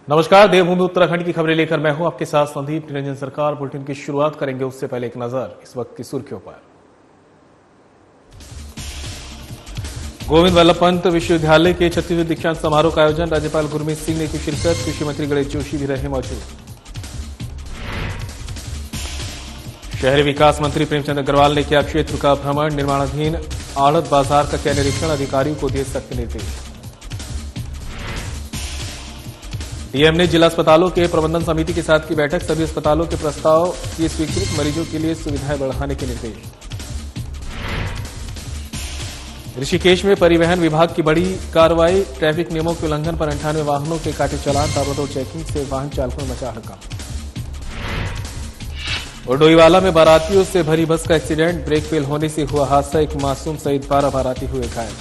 नमस्कार, देवभूमि उत्तराखंड की खबरें लेकर मैं हूं आपके साथ संदीप निरंजन सरकार। बुलेटिन की शुरुआत करेंगे उससे पहले एक नजर इस वक्त की सुर्खियों पर। गोविंद वल्लभ पंत विश्वविद्यालय के 36वें दीक्षांत समारोह का आयोजन, राज्यपाल गुरमीत सिंह ने की शिरकत, कृषि मंत्री गणेश जोशी भी रहे मौजूद। शहरी विकास मंत्री प्रेमचंद अग्रवाल ने किया क्षेत्र का भ्रमण, निर्माणाधीन आड़त बाजार का किया निरीक्षण, अधिकारियों को दिए सख्त निर्देश। डीएम ने जिला अस्पतालों के प्रबंधन समिति के साथ की बैठक, सभी अस्पतालों के प्रस्ताव किए स्वीकृत, मरीजों के लिए सुविधाएं बढ़ाने के निर्देश। ऋषिकेश में परिवहन विभाग की बड़ी कार्रवाई, ट्रैफिक नियमों के उल्लंघन पर 98 वाहनों के काटे चालान, ताबड़तोड़ चेकिंग से वाहन चालकों में मचा हड़कंप। और डोईवाला में बारातियों से भरी बस का एक्सीडेंट, ब्रेक फेल होने से हुआ हादसा, एक मासूम सहित 12 बाराती हुए घायल।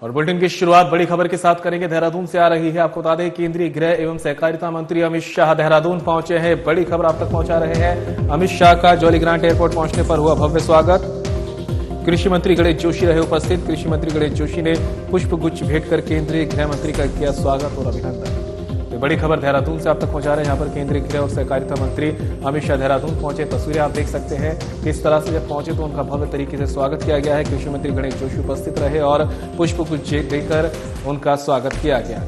और बुलेटिन की शुरुआत बड़ी खबर के साथ करेंगे। देहरादून से आ रही है। आपको बता दें, केंद्रीय गृह एवं सहकारिता मंत्री अमित शाह देहरादून पहुंचे हैं। बड़ी खबर आप तक पहुंचा रहे हैं। अमित शाह का जॉलीग्रांट एयरपोर्ट पहुंचने पर हुआ भव्य स्वागत। कृषि मंत्री गणेश जोशी रहे उपस्थित। कृषि मंत्री गणेश जोशी ने पुष्प गुच्छ भेंट कर केंद्रीय गृह मंत्री का किया स्वागत और अभिनंदन। तो बड़ी खबर देहरादून से आप तक पहुंचा रहे हैं। यहां पर केंद्रीय गृह और सहकारिता मंत्री अमित शाह देहरादून पहुंचे। तस्वीरें आप देख सकते हैं किस तरह से जब पहुंचे तो उनका भव्य तरीके से स्वागत किया गया है। कृषि मंत्री गणेश जोशी उपस्थित रहे और पुष्प गुच्छ देकर उनका स्वागत किया गया।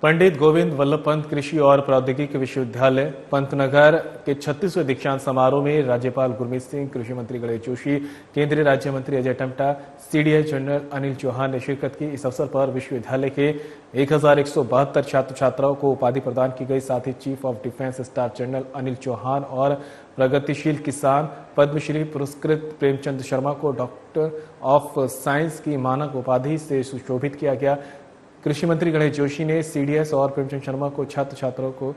पंडित गोविंद वल्लभ पंत कृषि और प्रौद्योगिकी विश्वविद्यालय पंतनगर के 36वें दीक्षांत समारोह में राज्यपाल गुरमीत सिंह, कृषि मंत्री गणेश जोशी, केंद्रीय राज्य मंत्री अजय टम्टा, सीडीएस जनरल अनिल चौहान ने शिरकत की। इस अवसर पर विश्वविद्यालय के 1172 छात्र छात्राओं को उपाधि प्रदान की गई। साथ ही chief of defence staff general Anil Chauhan और प्रगतिशील किसान पद्मश्री पुरस्कृत प्रेमचंद शर्मा को डॉक्टर ऑफ साइंस की मानक उपाधि से सुशोभित किया गया। कृषि मंत्री गणेश जोशी ने सीडीएस और प्रेमचंद शर्मा को छात्र छात्राओं को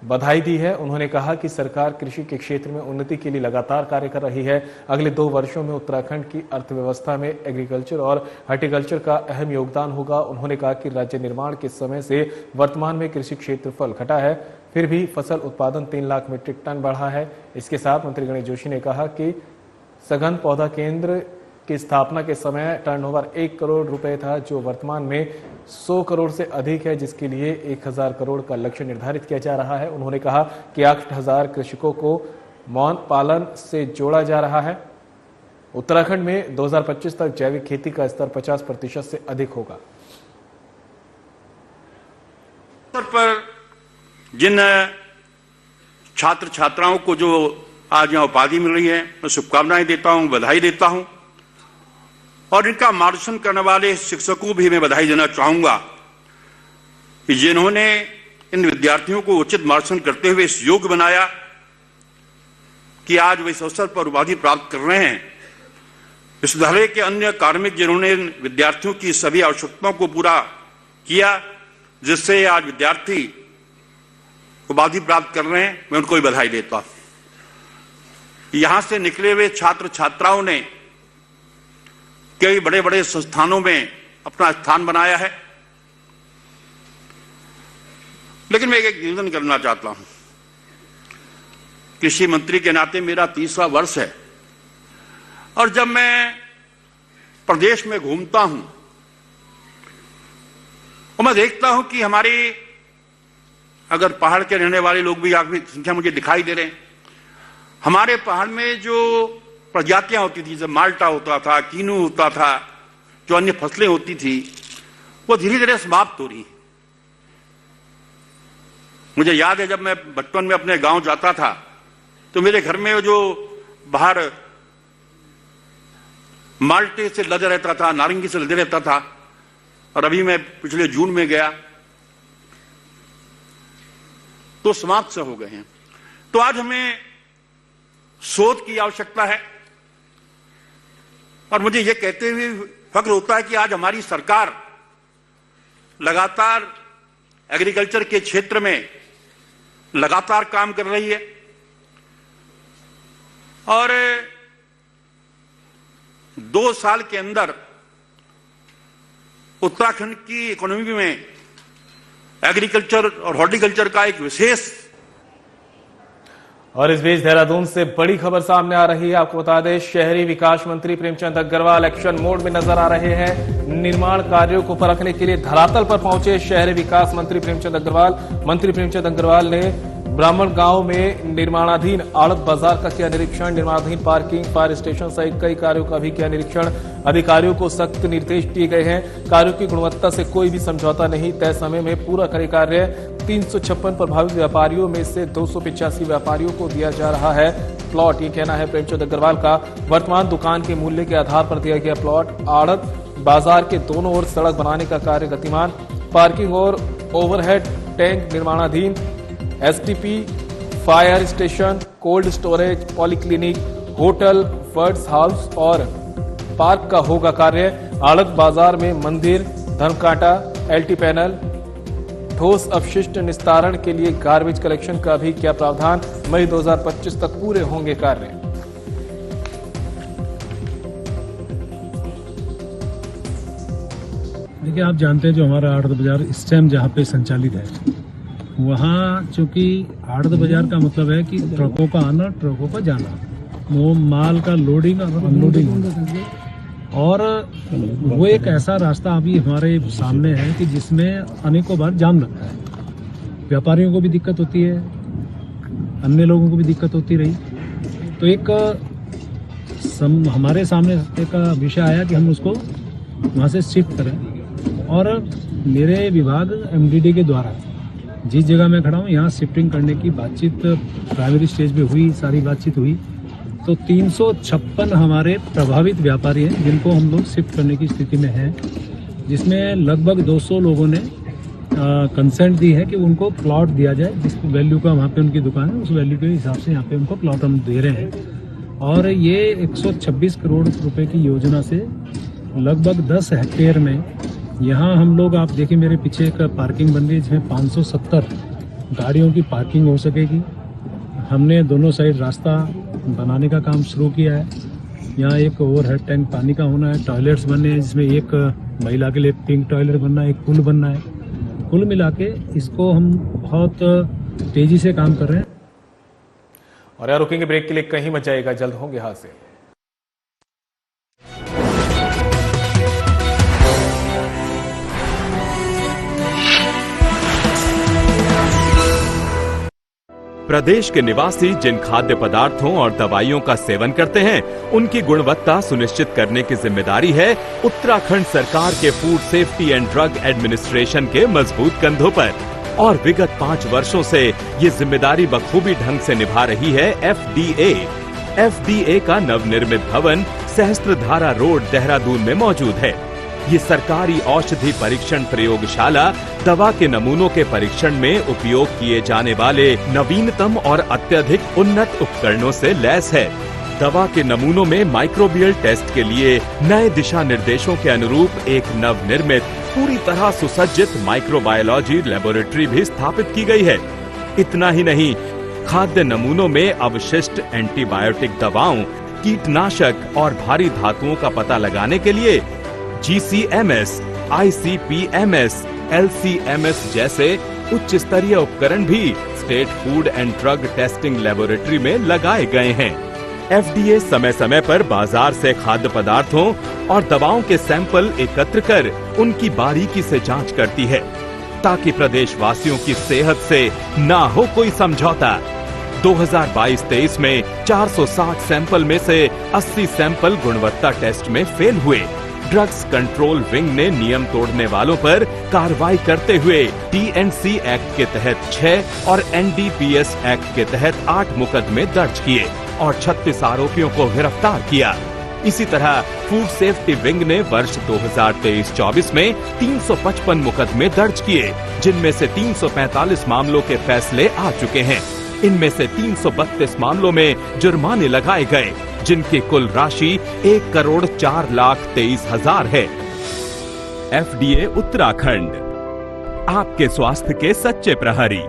बधाई दी है। उन्होंने कहा कि सरकार कृषि के क्षेत्र में उन्नति के लिए लगातार कार्य कर रही है। अगले 2 वर्षों में उत्तराखंड की अर्थव्यवस्था में एग्रीकल्चर और हॉर्टिकल्चर का अहम योगदान होगा। उन्होंने कहा कि राज्य निर्माण के समय से वर्तमान में कृषि क्षेत्रफल घटा है, फिर भी फसल उत्पादन 3 लाख मीट्रिक टन बढ़ा है। इसके साथ मंत्री गणेश जोशी ने कहा कि सघन पौधा केंद्र की स्थापना के समय टर्नओवर 1 करोड़ रुपए था, जो वर्तमान में 100 करोड़ से अधिक है, जिसके लिए 1000 करोड़ का लक्ष्य निर्धारित किया जा रहा है। उन्होंने कहा कि 8000 कृषकों को मौन पालन से जोड़ा जा रहा है। उत्तराखंड में 2025 तक जैविक खेती का स्तर 50% से अधिक होगा। पर जिन छात्र छात्राओं को जो आज यहाँ उपाधि मिल रही है, मैं शुभकामनाएं देता हूं, बधाई देता हूं। और इनका मार्गदर्शन करने वाले शिक्षकों भी मैं बधाई देना चाहूंगा कि जिन्होंने इन विद्यार्थियों को उचित मार्गदर्शन करते हुए इस योग्य बनाया कि आज वे इस अवसर पर उपाधि प्राप्त कर रहे हैं। विश्वविद्यालय के अन्य कार्मिक जिन्होंने विद्यार्थियों की सभी आवश्यकताओं को पूरा किया, जिससे आज विद्यार्थी उपाधि प्राप्त कर रहे हैं, मैं उनको भी बधाई देता हूं। यहां से निकले हुए छात्र छात्राओं ने कई बड़े बड़े संस्थानों में अपना स्थान बनाया है। लेकिन मैं एक निवेदन करना चाहता हूं। कृषि मंत्री के नाते मेरा 30वां वर्ष है और जब मैं प्रदेश में घूमता हूं और मैं देखता हूं कि हमारे अगर पहाड़ के रहने वाले लोग भी काफी संख्या मुझे दिखाई दे रहे हैं। हमारे पहाड़ में जो प्रजातियां होती थी, जब माल्टा होता था, कीनू होता था, जो अन्य फसलें होती थी, वो धीरे धीरे समाप्त हो रही। मुझे याद है जब मैं बचपन में अपने गांव जाता था तो मेरे घर में जो बाहर माल्टे से लदे रहता था, नारंगी से लदे रहता था, और अभी मैं पिछले जून में गया तो समाप्त से हो गए हैं। तो आज हमें शोध की आवश्यकता है और मुझे यह कहते हुए फख्र होता है कि आज हमारी सरकार लगातार एग्रीकल्चर के क्षेत्र में लगातार काम कर रही है और 2 साल के अंदर उत्तराखंड की इकोनॉमी में एग्रीकल्चर और हॉर्टिकल्चर का एक विशेष और इस बीच देहरादून से बड़ी खबर सामने आ रही है। आपको बता दें, शहरी विकास मंत्री प्रेमचंद अग्रवाल एक्शन मोड में नजर आ रहे हैं। निर्माण कार्यों को परखने के लिए धरातल पर पहुंचे शहरी विकास मंत्री प्रेमचंद अग्रवाल। मंत्री प्रेमचंद अग्रवाल ने ब्राह्मण गांव में निर्माणाधीन आड़त बाजार का किया निरीक्षण। निर्माणाधीन पार्किंग, फायर स्टेशन सहित कई कार्यों का भी किया निरीक्षण। अधिकारियों को सख्त निर्देश दिए गए हैं। कार्यों की गुणवत्ता से कोई भी समझौता नहीं, तय समय में पूरा करे कार्य। 356 प्रभावित व्यापारियों में से 285 व्यापारियों को दिया जा रहा है प्लॉट। ये कहना है प्रेमचंद अग्रवाल का। वर्तमान दुकान के मूल्य के आधार पर दिया गया प्लॉट। आड़त बाजार के दोनों ओर सड़क बनाने का कार्य गतिमान। पार्किंग और ओवरहेड टैंक निर्माणाधीन। STP, fire station, cold storage, polyclinic, hotel, फर्ड्स हाउस और पार्क का होगा कार्य। आड़त बाजार में मंदिर, धर्मकांटा, एलटी पैनल, ठोस अपशिष्ट निस्तारण के लिए गार्बेज कलेक्शन का भी क्या प्रावधान। मई 2025 तक पूरे होंगे कार्य। देखिए, आप जानते हैं जो हमारा आड़त बाजार इस टाइम जहाँ पे संचालित है, वहाँ चूंकि आड़त बाजार का मतलब है कि ट्रकों का आना, ट्रकों का जाना, वो माल का लोडिंग और अनलोडिंग होना। और वो एक ऐसा रास्ता अभी हमारे सामने है कि जिसमें अनेकों बार जाम लगता है। व्यापारियों को भी दिक्कत होती है, अन्य लोगों को भी दिक्कत होती रही। तो एक हमारे सामने एक विषय आया कि हम उसको वहाँ से शिफ्ट करें। और मेरे विभाग एमडीडी के द्वारा जिस जगह मैं खड़ा हूँ, यहाँ शिफ्टिंग करने की बातचीत प्राइमरी स्टेज पे हुई, सारी बातचीत हुई। तो 356 हमारे प्रभावित व्यापारी हैं जिनको हम लोग शिफ्ट करने की स्थिति में हैं, जिसमें लगभग 200 लोगों ने कंसेंट दी है कि उनको प्लॉट दिया जाए। जिस वैल्यू का वहाँ पे उनकी दुकान है, उस वैल्यू के हिसाब से यहाँ पे उनको प्लॉट हम दे रहे हैं। और ये 126 करोड़ रुपए की योजना से लगभग 10 हेक्टेयर में यहाँ हम लोग, आप देखिए मेरे पीछे एक पार्किंग बन रही है जिसमें 570 गाड़ियों की पार्किंग हो सकेगी। हमने दोनों साइड रास्ता बनाने का काम शुरू किया है। यहाँ एक ओवरहेड टैंक पानी का होना है, टॉयलेट्स बनने हैं जिसमें एक महिला के लिए पिंक टॉयलेट बनना है, एक पुल बनना है। कुल मिला के इसको हम बहुत तेजी से काम कर रहे हैं। और यार रुकेंगे ब्रेक के लिए, कहीं मत जाएगा, जल्द होंगे हादसे। प्रदेश के निवासी जिन खाद्य पदार्थों और दवाइयों का सेवन करते हैं, उनकी गुणवत्ता सुनिश्चित करने की जिम्मेदारी है उत्तराखंड सरकार के food safety and drug administration के मजबूत कंधों पर। और विगत 5 वर्षों से ये जिम्मेदारी बखूबी ढंग से निभा रही है एफडीए। एफडीए का नवनिर्मित भवन सहस्त्रधारा रोड, देहरादून में मौजूद है। ये सरकारी औषधि परीक्षण प्रयोगशाला दवा के नमूनों के परीक्षण में उपयोग किए जाने वाले नवीनतम और अत्यधिक उन्नत उपकरणों से लैस है। दवा के नमूनों में माइक्रोबियल टेस्ट के लिए नए दिशा निर्देशों के अनुरूप एक नवनिर्मित, पूरी तरह सुसज्जित माइक्रोबायोलॉजी लेबोरेटरी भी स्थापित की गई है। इतना ही नहीं, खाद्य नमूनों में अवशिष्ट एंटीबायोटिक दवाओं, कीटनाशक और भारी धातुओं का पता लगाने के लिए GCMS, ICP-MS, LC-MS जैसे उच्च स्तरीय उपकरण भी state food and drug testing laboratory में लगाए गए हैं। FDA समय समय पर बाजार से खाद्य पदार्थों और दवाओं के सैंपल एकत्र कर उनकी बारीकी से जांच करती है, ताकि प्रदेश वासियों की सेहत से ना हो कोई समझौता। 2022-23 में 460 सैंपल में से 80 सैंपल गुणवत्ता टेस्ट में फेल हुए। ड्रग्स कंट्रोल विंग ने नियम तोड़ने वालों पर कार्रवाई करते हुए TNC एक्ट के तहत 6 और NDPS एक्ट के तहत 8 मुकदमे दर्ज किए और 36 आरोपियों को गिरफ्तार किया। इसी तरह फूड सेफ्टी विंग ने वर्ष 2023-24 में 355 मुकदमे दर्ज किए, जिनमें से 345 मामलों के फैसले आ चुके हैं। इनमें से 332 मामलों में जुर्माने लगाए गए, जिनकी कुल राशि 1,04,23,000 है। FDA उत्तराखंड, आपके स्वास्थ्य के सच्चे प्रहरी।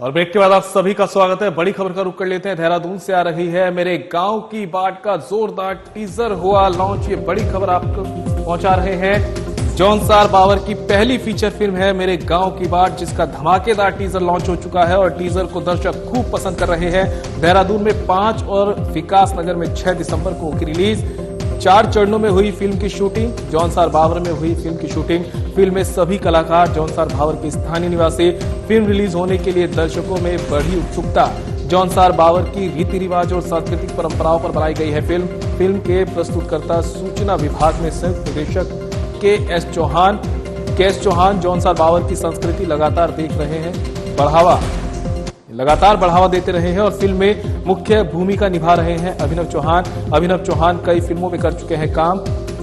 और ब्रेक के बाद आप सभी का स्वागत है। बड़ी खबर का रुख कर लेते हैं। देहरादून से आ रही है मेरे गांव की बाट का जोरदार टीजर हुआ लॉन्च। ये बड़ी खबर आपको पहुंचा रहे हैं। जॉनसार बावर की पहली फीचर फिल्म है मेरे गांव की बाट, जिसका धमाकेदार टीजर लॉन्च हो चुका है और टीजर को दर्शक खूब पसंद कर रहे हैं। देहरादून में 5 और विकास नगर में 6 दिसंबर को होगी रिलीज। 4 चरणों में हुई फिल्म की शूटिंग। जॉनसार बावर में हुई फिल्म की शूटिंग। फिल्म में सभी कलाकार जॉनसार बावर के स्थानीय निवासी। फिल्म रिलीज होने के लिए दर्शकों में बढ़ी उत्सुकता। जॉनसार बावर की रीति रिवाज और सांस्कृतिक परंपराओं पर बनाई गई है फिल्म के प्रस्तुतकर्ता सूचना विभाग में संयुक्त निदेशक के एस चौहान जॉनसार बावर की संस्कृति लगातार बढ़ावा देते रहे हैं और फिल्म में मुख्य भूमिका निभा रहे हैं अभिनव चौहान कई फिल्मों में कर चुके हैं काम।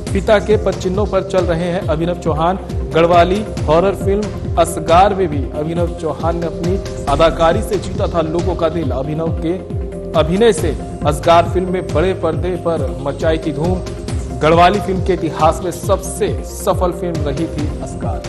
पिता के पदचिन्हों पर चल रहे हैं अभिनव चौहान। गढ़वाली हॉरर फिल्म असगार में भी अभिनव चौहान ने अपनी अदाकारी से जीता था लोगों का दिल। अभिनव के अभिनय से असगार फिल्म में बड़े पर्दे पर मचाई थी धूम। गढ़वाली फिल्म के इतिहास में सबसे सफल फिल्म रही थी असगार।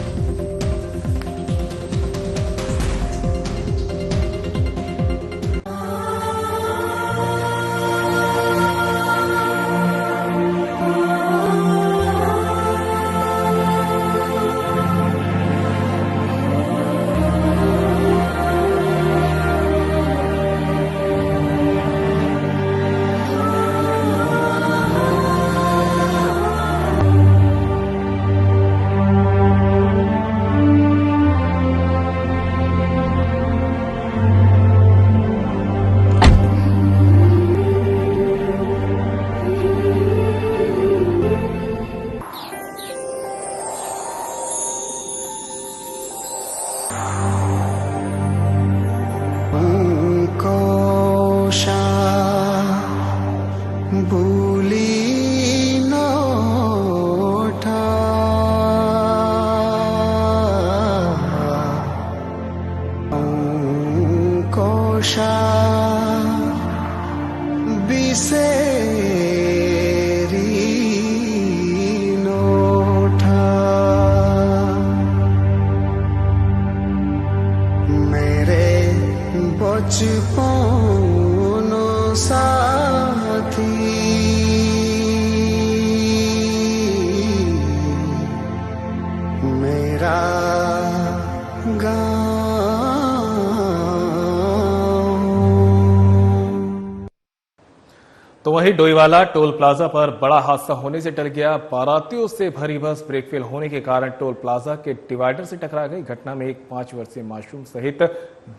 तो वहीं डोईवाला टोल प्लाजा पर बड़ा हादसा होने से टल गया। बारातियों से भरी बस ब्रेक फेल होने के कारण टोल प्लाजा के डिवाइडर से टकरा गई। घटना में एक 5 वर्षीय मासूम सहित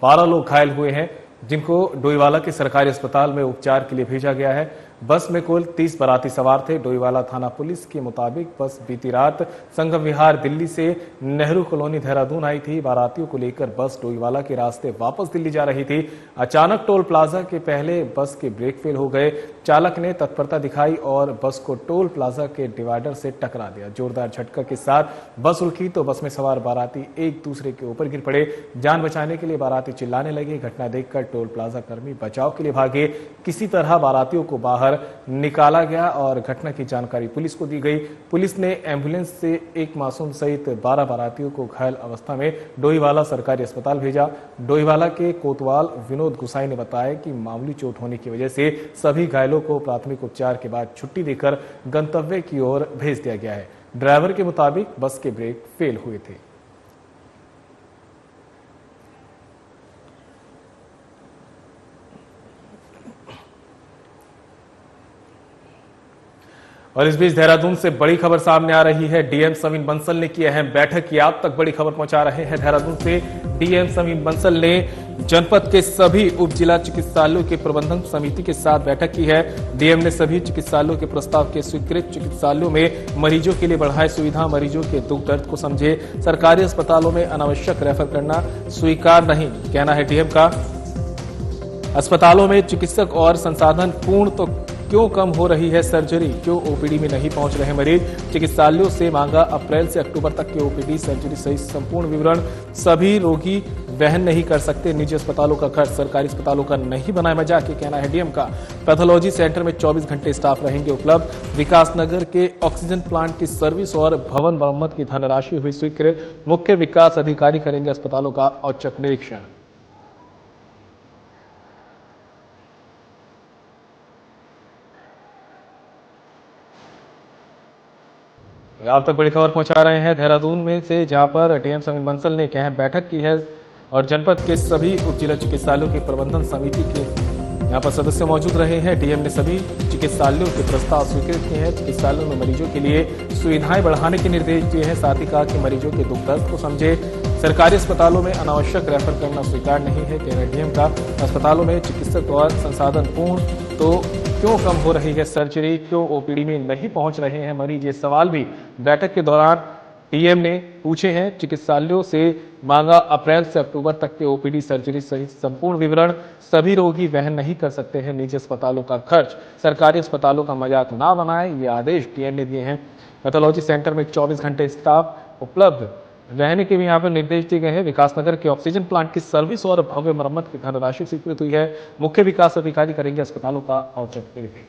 12 लोग घायल हुए हैं, जिनको डोईवाला के सरकारी अस्पताल में उपचार के लिए भेजा गया है। बस में कुल 30 बाराती सवार थे। डोईवाला थाना पुलिस के मुताबिक बस बीती रात संगम विहार दिल्ली से नेहरू कॉलोनी देहरादून आई थी। बारातियों को लेकर बस डोईवाला के रास्ते वापस दिल्ली जा रही थी। अचानक टोल प्लाजा के पहले बस के ब्रेक फेल हो गए। चालक ने तत्परता दिखाई और बस को टोल प्लाजा के डिवाइडर से टकरा दिया। जोरदार झटका के साथ बस उल्टी तो बस में सवार बाराती एक दूसरे के ऊपर गिर पड़े। जान बचाने के लिए बाराती चिल्लाने लगे। घटना देखकर टोल प्लाजा कर्मी बचाव के लिए भागे। किसी तरह बारातियों को बाहर निकाला गया और घटना की जानकारी पुलिस को दी गई। पुलिस ने एम्बुलेंस से एक मासूम सहित 12 बारातियों को घायल अवस्था में डोईवाला सरकारी अस्पताल भेजा। डोईवाला के कोतवाल विनोद गुसाई ने बताया कि मामूली चोट होने की वजह से सभी घायलों को प्राथमिक उपचार के बाद छुट्टी देकर गंतव्य की ओर भेज दिया गया है। ड्राइवर के मुताबिक बस के ब्रेक फेल हुए थे। और इस बीच देहरादून से बड़ी खबर सामने आ रही है। डीएम समीन बंसल ने की अहम बैठक की। आप तक बड़ी खबर पहुंचा रहे हैं देहरादून से। डीएम समीन बंसल ने जनपद के सभी उप जिला चिकित्सालयों के प्रबंधन समिति के साथ बैठक की है। डीएम ने सभी चिकित्सालयों के प्रस्ताव के स्वीकृत चिकित्सालयों में मरीजों के लिए बढ़ाए सुविधा। मरीजों के दुख दर्द को समझे। सरकारी अस्पतालों में अनावश्यक रेफर करना स्वीकार नहीं, कहना है डीएम का। अस्पतालों में चिकित्सक और संसाधन पूर्ण तो क्यों कम हो रही है सर्जरी, क्यों ओपीडी में नहीं पहुंच रहे मरीज। चिकित्सालयों से मांगा अप्रैल से अक्टूबर तक के ओपीडी सर्जरी सहित संपूर्ण विवरण। सभी रोगी वहन नहीं कर सकते निजी अस्पतालों का खर्च, सरकारी अस्पतालों का नहीं बनाए मजाक, ये कहना है डीएम का। पैथोलॉजी सेंटर में 24 घंटे स्टाफ रहेंगे उपलब्ध। विकास नगर के ऑक्सीजन प्लांट की सर्विस और भवन मरम्मत की धनराशि हुई स्वीकृत। मुख्य विकास अधिकारी करेंगे अस्पतालों का औचक निरीक्षण। आप तक बड़ी खबर पहुंचा रहे हैं देहरादून में से, जहां पर डीएम समीर बंसल ने एक अहम बैठक की है और जनपद के सभी उप जिला चिकित्सालयों की प्रबंधन समिति के यहां पर सदस्य मौजूद रहे हैं। डीएम ने सभी चिकित्सालयों के प्रस्ताव स्वीकृत किए हैं। चिकित्सालयों में मरीजों के लिए सुविधाएं बढ़ाने के निर्देश दिए हैं। साथ ही कहा कि मरीजों के दुख दर्द को समझे। सरकारी अस्पतालों में अनावश्यक रेफर करना स्वीकार नहीं है। कह रहे डीएम का अस्पतालों में चिकित्सक और संसाधन पूर्ण तो क्यों कम हो रही है सर्जरी, क्यों ओपीडी में नहीं पहुंच रहे हैं मरीज, ये सवाल भी बैठक के दौरान डीएम ने पूछे हैं। चिकित्सालयों से मांगा अप्रैल से अक्टूबर तक के ओपीडी सर्जरी सहित संपूर्ण विवरण। सभी रोगी वहन नहीं कर सकते हैं निजी अस्पतालों का खर्च, सरकारी अस्पतालों का मजाक ना बनाए, ये आदेश डीएम ने दिए हैं। पैथोलॉजी सेंटर में 24 घंटे स्टाफ उपलब्ध रहने के भी यहाँ पर निर्देश दिए गए हैं। विकासनगर के ऑक्सीजन प्लांट की सर्विस और भव्य मरम्मत की धनराशि स्वीकृत हुई है। मुख्य विकास अधिकारी करेंगे अस्पतालों का औचक निरीक्षण।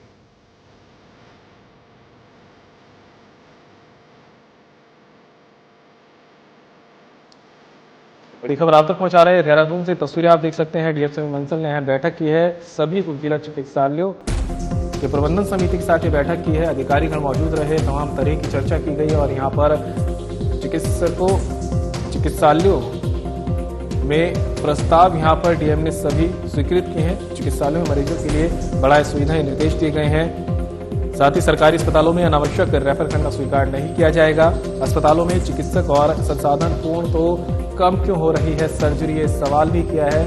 बड़ी खबर आप तक पहुंचा रहे हैं देहरादून से। तस्वीरें आप देख सकते हैं। डीएम समीर बंसल ने यहाँ बैठक की है। सभी उप जिला चिकित्सालयों के प्रबंधन समिति के साथ ये बैठक की है। अधिकारीगण मौजूद रहे, तमाम तरह की चर्चा की गई और यहाँ पर चिकित्सालयों में प्रस्ताव यहाँ पर डीएम ने सभी स्वीकृत किए हैं। चिकित्सालयों में मरीजों के लिए बड़ा सुविधाएं निर्देश दिए गए हैं। साथ ही सरकारी अस्पतालों में अनावश्यक रेफर करना स्वीकार नहीं किया जाएगा। अस्पतालों में चिकित्सक और संसाधन पूर्ण तो कम क्यों हो रही है सर्जरी, ये सवाल भी किया है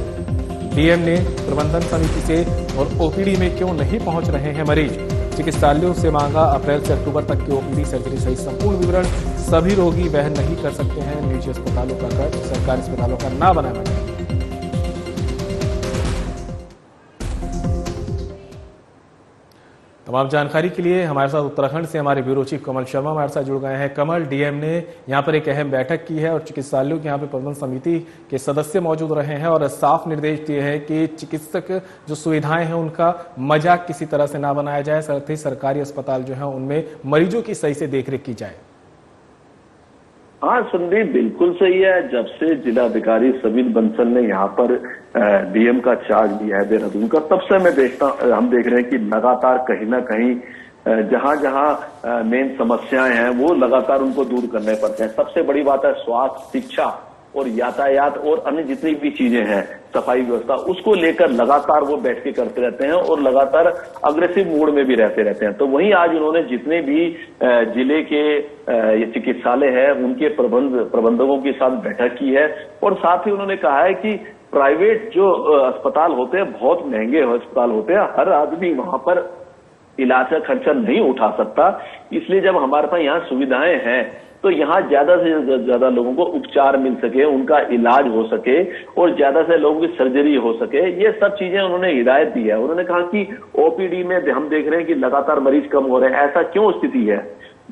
डीएम ने प्रबंधन समिति से। और ओपीडी में क्यों नहीं पहुंच रहे हैं मरीज, चिकित्सालयों से मांगा अप्रैल से अक्टूबर तक की ओपीडी सर्जरी सहित संपूर्ण विवरण। सभी रोगी वहन नहीं कर सकते हैं निजी अस्पतालों का खर्च, सरकारी अस्पतालों का ना बनाना चाहिए। तमाम जानकारी के लिए हमारे साथ उत्तराखंड से हमारे ब्यूरो चीफ कमल शर्मा हमारे साथ जुड़ गए हैं। कमल, डीएम ने यहाँ पर एक अहम बैठक की है और चिकित्सालयों के यहाँ पे प्रबंधन समिति के सदस्य मौजूद रहे हैं और साफ निर्देश दिए हैं कि चिकित्सक जो सुविधाएं हैं उनका मजाक किसी तरह से ना बनाया जाए। साथ ही सरकारी अस्पताल जो है उनमें मरीजों की सही से देखरेख की जाए। हाँ संदीप, बिल्कुल सही है। जब से जिलाधिकारी समीर बंसल ने यहाँ पर डीएम का चार्ज लिया है देहरादून का, तब से हम देख रहे हैं कि लगातार कहीं ना कहीं जहां जहां मेन समस्याएं हैं वो लगातार उनको दूर करने पड़ते हैं। सबसे बड़ी बात है स्वास्थ्य, शिक्षा और यातायात और अन्य जितनी भी चीजें हैं, सफाई व्यवस्था, उसको लेकर लगातार वो बैठ के करते रहते हैं और लगातार अग्रेसिव मोड में भी रहते हैं। तो वहीं आज उन्होंने जितने भी जिले के ये चिकित्सालय है उनके प्रबंधकों के साथ बैठक की है और साथ ही उन्होंने कहा है कि प्राइवेट जो अस्पताल होते हैं बहुत महंगे अस्पताल होते हैं, हर आदमी वहां पर इलाज का खर्चा नहीं उठा सकता। इसलिए जब हमारे पास यहाँ सुविधाएं हैं तो यहाँ ज्यादा से ज्यादा लोगों को उपचार मिल सके, उनका इलाज हो सके और ज्यादा से लोगों की सर्जरी हो सके, ये सब चीजें उन्होंने हिदायत दी है। उन्होंने कहा कि ओपीडी में हम देख रहे हैं कि लगातार मरीज कम हो रहे हैं, ऐसा क्यों स्थिति है,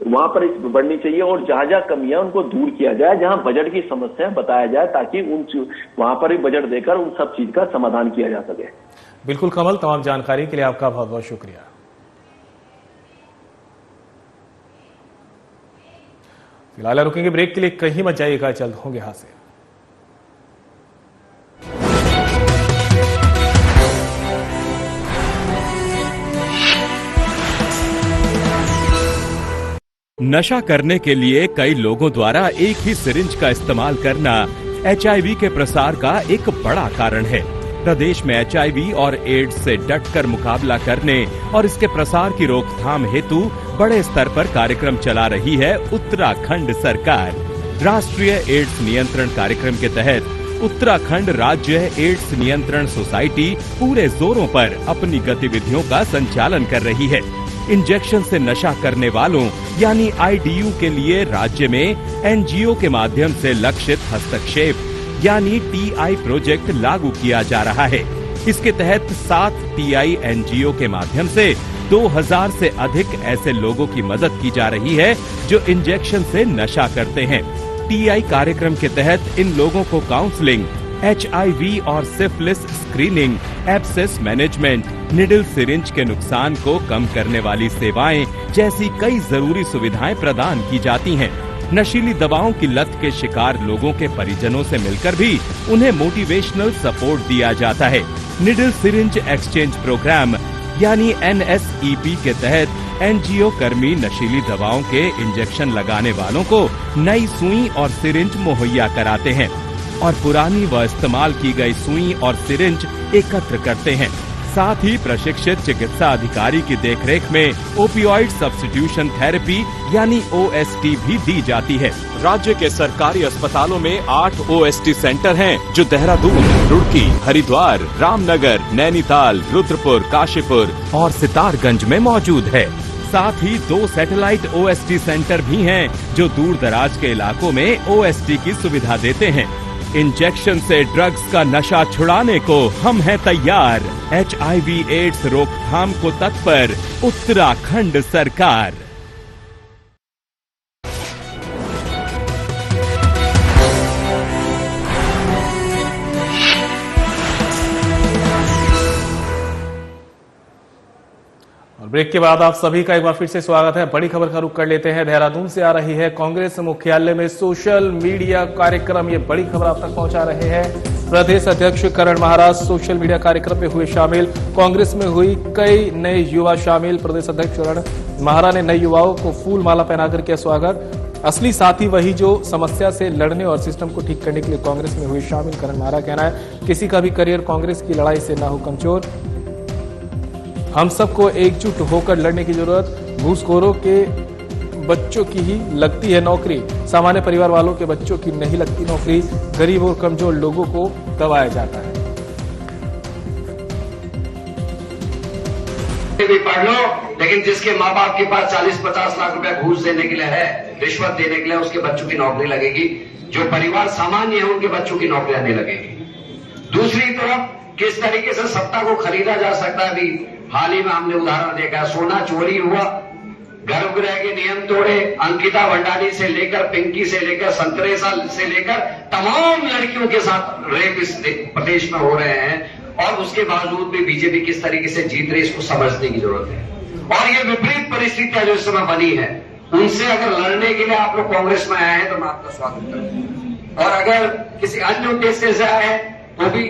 वहां पर बढ़नी चाहिए और जहां जहां कमियां उनको दूर किया जाए, जहां बजट की समस्याएं बताया जाए ताकि वहां पर ही बजट देकर उन सब चीज का समाधान किया जा सके। बिल्कुल कमल, तमाम जानकारी के लिए आपका बहुत बहुत शुक्रिया। फिलहाल रुकेंगे ब्रेक के लिए, कहीं मत जाइएगा, जल्द होंगे हासिल। नशा करने के लिए कई लोगों द्वारा एक ही सिरिंज का इस्तेमाल करना HIV के प्रसार का एक बड़ा कारण है। प्रदेश में HIV और एड्स से डटकर मुकाबला करने और इसके प्रसार की रोकथाम हेतु बड़े स्तर पर कार्यक्रम चला रही है उत्तराखंड सरकार। राष्ट्रीय एड्स नियंत्रण कार्यक्रम के तहत उत्तराखंड राज्य एड्स नियंत्रण सोसाइटी पूरे जोरों पर अपनी गतिविधियों का संचालन कर रही है। इंजेक्शन से नशा करने वालों यानी IDU के लिए राज्य में NGO के माध्यम से लक्षित हस्तक्षेप यानी TI प्रोजेक्ट लागू किया जा रहा है। इसके तहत 7 TI NGO के माध्यम से 2000 से अधिक ऐसे लोगों की मदद की जा रही है जो इंजेक्शन से नशा करते हैं। TI कार्यक्रम के तहत इन लोगों को काउंसलिंग, HIV और syphilis screening, abscess management, needle syringe के नुकसान को कम करने वाली सेवाएं जैसी कई जरूरी सुविधाएं प्रदान की जाती हैं। नशीली दवाओं की लत के शिकार लोगों के परिजनों से मिलकर भी उन्हें मोटिवेशनल सपोर्ट दिया जाता है। निडल सिरिंज एक्सचेंज प्रोग्राम यानी NSEP के तहत एनजीओ कर्मी नशीली दवाओं के इंजेक्शन लगाने वालों को नई सुई और सिरिंज मुहैया कराते हैं और पुरानी व इस्तेमाल की गई सुई और सिरिंज एकत्र करते हैं। साथ ही प्रशिक्षित चिकित्सा अधिकारी की देखरेख में ओपियोइड सब्स्टिट्यूशन थेरेपी यानी OST भी दी जाती है। राज्य के सरकारी अस्पतालों में 8 OST सेंटर हैं, जो देहरादून, रुड़की, हरिद्वार, रामनगर, नैनीताल, रुद्रपुर, काशीपुर और सितारगंज में मौजूद है। साथ ही 2 सैटेलाइट OST सेंटर भी हैं, जो दूर दराज के इलाकों में OST की सुविधा देते हैं। इंजेक्शन से ड्रग्स का नशा छुड़ाने को हम हैं तैयार। HIV एड्स रोकथाम को तत्पर उत्तराखंड सरकार। और ब्रेक के बाद आप सभी का एक बार फिर से स्वागत है। बड़ी खबर का रुख कर लेते हैं। देहरादून से आ रही है कांग्रेस मुख्यालय में सोशल मीडिया कार्यक्रम। ये बड़ी खबर आप तक पहुंचा रहे हैं। प्रदेश अध्यक्ष करण महाराज सोशल मीडिया कार्यक्रम में हुए शामिल। कांग्रेस में हुई कई नए युवा शामिल। प्रदेश अध्यक्ष करण महाराज ने नए युवाओं को फूल माला पहनाकर किया स्वागत। असली साथी वही जो समस्या से लड़ने और सिस्टम को ठीक करने के लिए कांग्रेस में हुए शामिल। करण महाराज कहना है, किसी का भी करियर कांग्रेस की लड़ाई से ना हो कमजोर। हम सबको एकजुट होकर लड़ने की जरूरत। घूसखोरों के बच्चों की ही लगती है नौकरी, सामान्य परिवार वालों के बच्चों की नहीं लगती नौकरी। गरीब और कमजोर लोगों को दबाया जाता है। भी पढ़ लो, लेकिन जिसके माँ बाप के पास 40-50 लाख रुपए घूस देने के लिए है, रिश्वत देने के लिए, उसके बच्चों की नौकरी लगेगी। जो परिवार सामान्य है उनके बच्चों की नौकरियां नहीं लगेगी। दूसरी तरफ किस तरीके से सत्ता को खरीदा जा सकता है, अभी हाल ही में हमने उदाहरण देखा। सोना चोरी हुआ, गर्भगृह के नियम तोड़े, अंकिता भंडारी से लेकर, पिंकी से लेकर, संतरेसा से लेकर तमाम लड़कियों के साथ रेप इस प्रदेश में हो रहे हैं, और उसके बावजूद भी बीजेपी किस तरीके से जीत रही, इसको समझने की जरूरत है। और ये विपरीत परिस्थितियां जो इस समय बनी है, उनसे अगर लड़ने के लिए आप लोग कांग्रेस में आए हैं तो मैं आपका स्वागत करूंगा, और अगर किसी अन्य उद्देश्य से आए हैं तो भी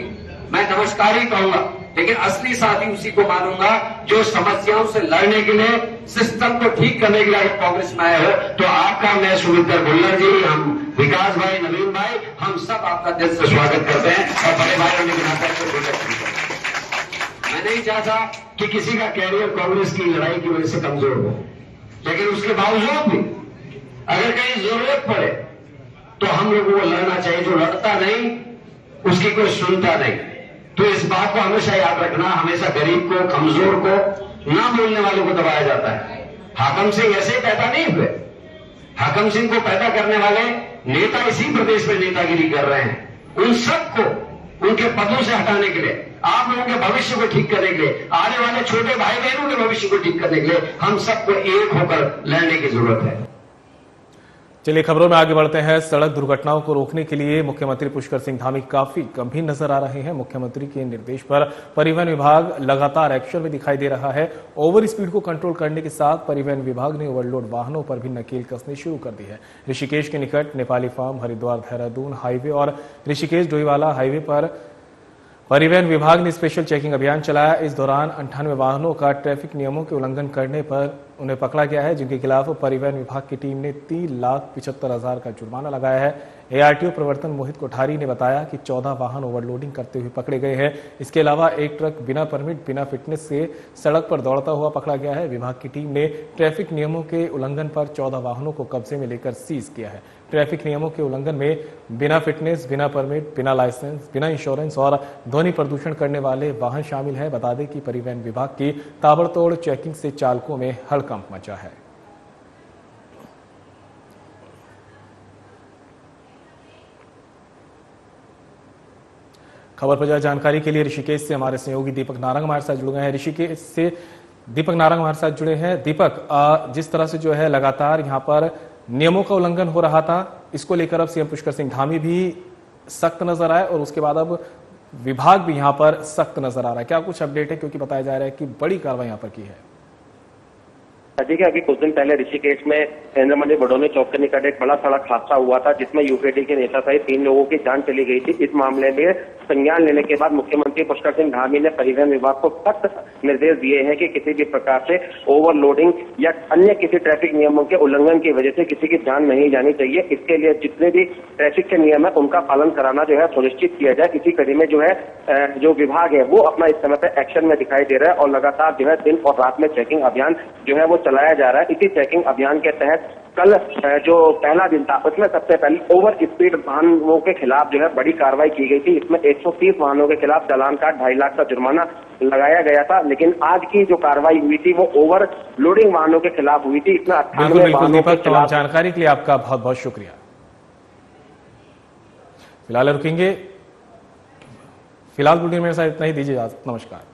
मैं नमस्कार ही कहूंगा। लेकिन असली साथी उसी को मानूंगा जो समस्याओं से लड़ने के लिए, सिस्टम को ठीक करने के लिए अगर कांग्रेस में आए हो। तो आपका, मैं सुमित्र भुल्लर जी, हम विकास भाई, नवीन भाई, हम सब आपका दिल से स्वागत करते हैं। और बड़े भाई होने के नाते मैं नहीं चाहता कि किसी का कैरियर कांग्रेस की लड़ाई की वजह से कमजोर हो, लेकिन उसके बावजूद भी अगर कहीं जरूरत पड़े तो हम लोगों को लड़ना चाहिए। जो लड़ता नहीं उसकी कोई सुनता नहीं। तो इस बात को हमेशा याद रखना, हमेशा गरीब को, कमजोर को, ना बोलने वालों को दबाया जाता है। हाकम सिंह ऐसे ही पैदा नहीं हुए। हाकम सिंह को पैदा करने वाले नेता इसी प्रदेश में नेतागिरी कर रहे हैं। उन सबको उनके पदों से हटाने के लिए, आप लोगों के भविष्य को ठीक करने के लिए, आने वाले छोटे भाई बहनों के भविष्य को ठीक करने के लिए हम सबको एक होकर लड़ने की जरूरत है। चलिए खबरों में आगे बढ़ते हैं। सड़क दुर्घटनाओं को रोकने के लिए मुख्यमंत्री पुष्कर सिंह धामी काफी गंभीर नजर आ रहे हैं। मुख्यमंत्री के निर्देश पर परिवहन विभाग लगातार एक्शन में दिखाई दे रहा है। ओवर स्पीड को कंट्रोल करने के साथ परिवहन विभाग ने ओवरलोड वाहनों पर भी नकेल कसनी शुरू कर दी है। ऋषिकेश के निकट नेपाली फार्म, हरिद्वार देहरादून हाईवे और ऋषिकेश डोईवाला हाईवे पर परिवहन विभाग ने स्पेशल चेकिंग अभियान चलाया। इस दौरान 98 वाहनों का ट्रैफिक नियमों के उल्लंघन करने पर उन्हें पकड़ा गया है, जिनके खिलाफ परिवहन विभाग की टीम ने 3,75,000 का जुर्माना लगाया है। ARTO प्रवर्तन मोहित कोठारी ने बताया कि 14 वाहन ओवरलोडिंग करते हुए पकड़े गए हैं। इसके अलावा एक ट्रक बिना परमिट, बिना फिटनेस से सड़क पर दौड़ता हुआ पकड़ा गया है। विभाग की टीम ने ट्रैफिक नियमों के उल्लंघन पर 14 वाहनों को कब्जे में लेकर सीज किया है। ट्रैफिक नियमों के उल्लंघन में बिना फिटनेस, बिना परमिट, बिना लाइसेंस, बिना इंश्योरेंस और ध्वनि प्रदूषण करने वाले वाहन शामिल हैं। बता दें कि परिवहन विभाग की ताबड़तोड़ चेकिंग से चालकों में हड़कंप मचा है। खबर पर ज्यादा जानकारी के लिए ऋषिकेश से हमारे सहयोगी दीपक नारंग हमारे साथ जुड़ गए हैं। ऋषिकेश से दीपक नारंग हमारे साथ जुड़े हैं। दीपक, जिस तरह से जो है लगातार यहाँ पर नियमों का उल्लंघन हो रहा था, इसको लेकर अब सीएम पुष्कर सिंह धामी भी सख्त नजर आए और उसके बाद अब विभाग भी यहाँ पर सख्त नजर आ रहा है। क्या कुछ अपडेट है, क्योंकि बताया जा रहा है कि बड़ी कार्रवाई यहाँ पर की है? देखिए, अभी कुछ दिन पहले ऋषिकेश में इंद्र मंदिर बडोनी चौक के निकट एक बड़ा सड़क हादसा हुआ था, जिसमें यूपीडी के नेता सहित 3 लोगों की जान चली गई थी। इस मामले में संज्ञान लेने के बाद मुख्यमंत्री पुष्कर सिंह धामी ने परिवहन विभाग को सख्त निर्देश दिए हैं कि किसी भी प्रकार से ओवरलोडिंग या अन्य किसी ट्रैफिक नियमों के उल्लंघन की वजह से किसी की जान नहीं जानी चाहिए। इसके लिए जितने भी ट्रैफिक के नियम है उनका पालन कराना जो है सुनिश्चित किया जाए। इसी कड़ी में जो है जो विभाग है वो अपना इस समय पे एक्शन में दिखाई दे रहा है और लगातार जो है दिन और रात में चेकिंग अभियान जो है वो चलाया जा रहा है। इसी चेकिंग अभियान के तहत कल जो पहला दिन था उसमें सबसे पहले ओवर स्पीड वाहनों के खिलाफ जो है बड़ी कार्रवाई की गई थी। इसमें 130 वाहनों के खिलाफ चालान काट 2.5 लाख का जुर्माना लगाया गया था। लेकिन आज की जो कार्रवाई हुई थी वो ओवर लोडिंग वाहनों के खिलाफ हुई थी। इसमें 98 वाहनों के खिलाफ। जानकारी के लिए आपका बहुत बहुत शुक्रिया। फिलहाल रुकेंगे, फिलहाल बुलेटिन मेरे साथ इतना ही, दीजिए इजाजत, नमस्कार।